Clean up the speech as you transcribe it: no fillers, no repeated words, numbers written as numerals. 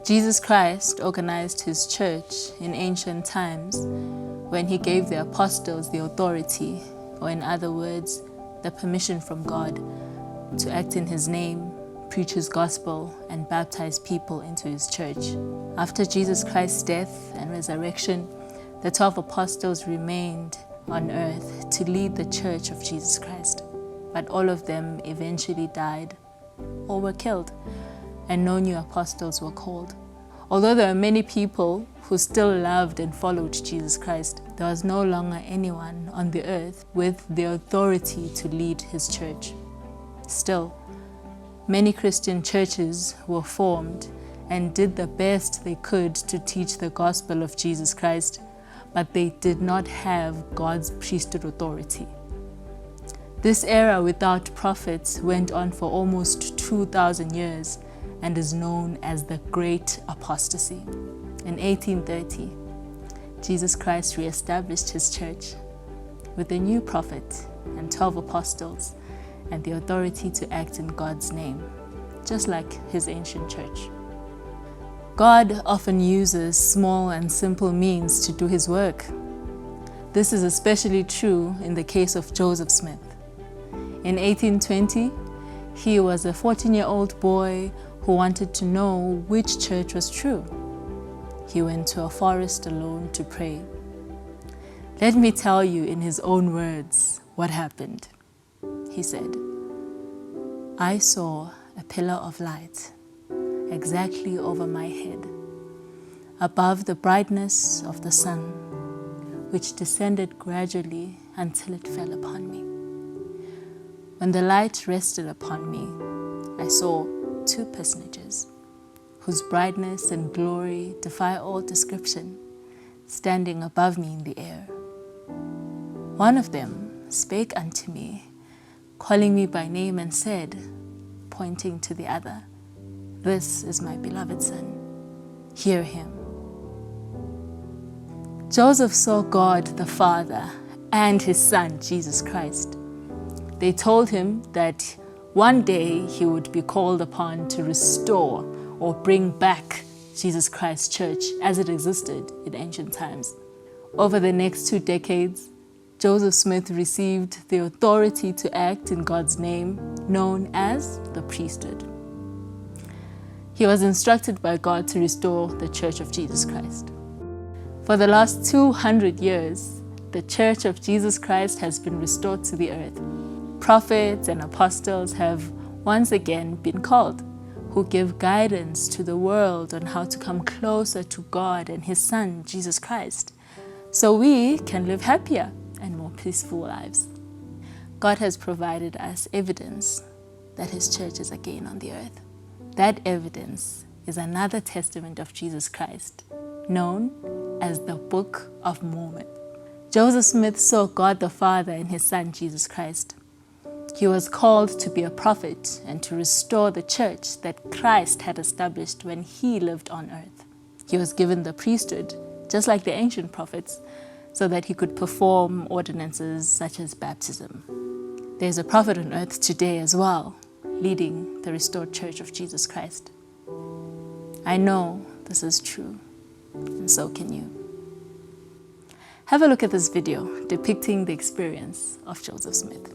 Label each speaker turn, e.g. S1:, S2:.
S1: Jesus Christ organized his church in ancient times when he gave the apostles the authority, or in other words, the permission from God, to act in his name, preach his gospel, and baptize people into his church. After Jesus Christ's death and resurrection, the 12 apostles remained on earth to lead the church of Jesus Christ. But all of them eventually died or were killed, and no new apostles were called. Although there were many people who still loved and followed Jesus Christ, there was no longer anyone on the earth with the authority to lead his church. Still, many Christian churches were formed and did the best they could to teach the gospel of Jesus Christ, but they did not have God's priesthood authority. This era without prophets went on for almost 2,000 years and is known as the Great Apostasy. In 1830, Jesus Christ re-established his church with a new prophet and 12 apostles and the authority to act in God's name, just like his ancient church. God often uses small and simple means to do his work. This is especially true in the case of Joseph Smith. In 1820, he was a 14-year-old boy who wanted to know which church was true. He went to a forest alone to pray. Let me tell you in his own words what happened. He said, "I saw a pillar of light exactly over my head, above the brightness of the sun, which descended gradually until it fell upon me. When the light rested upon me, I saw 2 personages, whose brightness and glory defy all description, standing above me in the air. One of them spake unto me, calling me by name, and said, pointing to the other, This is my beloved Son, hear him." Joseph saw God the Father and his Son, Jesus Christ. They told him that one day he would be called upon to restore or bring back Jesus Christ's church as it existed in ancient times. Over the next 2 decades, Joseph Smith received the authority to act in God's name, known as the priesthood. He was instructed by God to restore the church of Jesus Christ. For the last 200 years, the church of Jesus Christ has been restored to the earth. Prophets and apostles have once again been called, who give guidance to the world on how to come closer to God and his Son, Jesus Christ, so we can live happier and more peaceful lives. God has provided us evidence that his church is again on the earth. That evidence is another testament of Jesus Christ, known as the Book of Mormon. Joseph Smith saw God the Father in his Son, Jesus Christ. He was called to be a prophet and to restore the church that Christ had established when he lived on earth. He was given the priesthood, just like the ancient prophets, so that he could perform ordinances such as baptism. There's a prophet on earth today as well, leading the restored church of Jesus Christ. I know this is true, and so can you. Have a look at this video depicting the experience of Joseph Smith.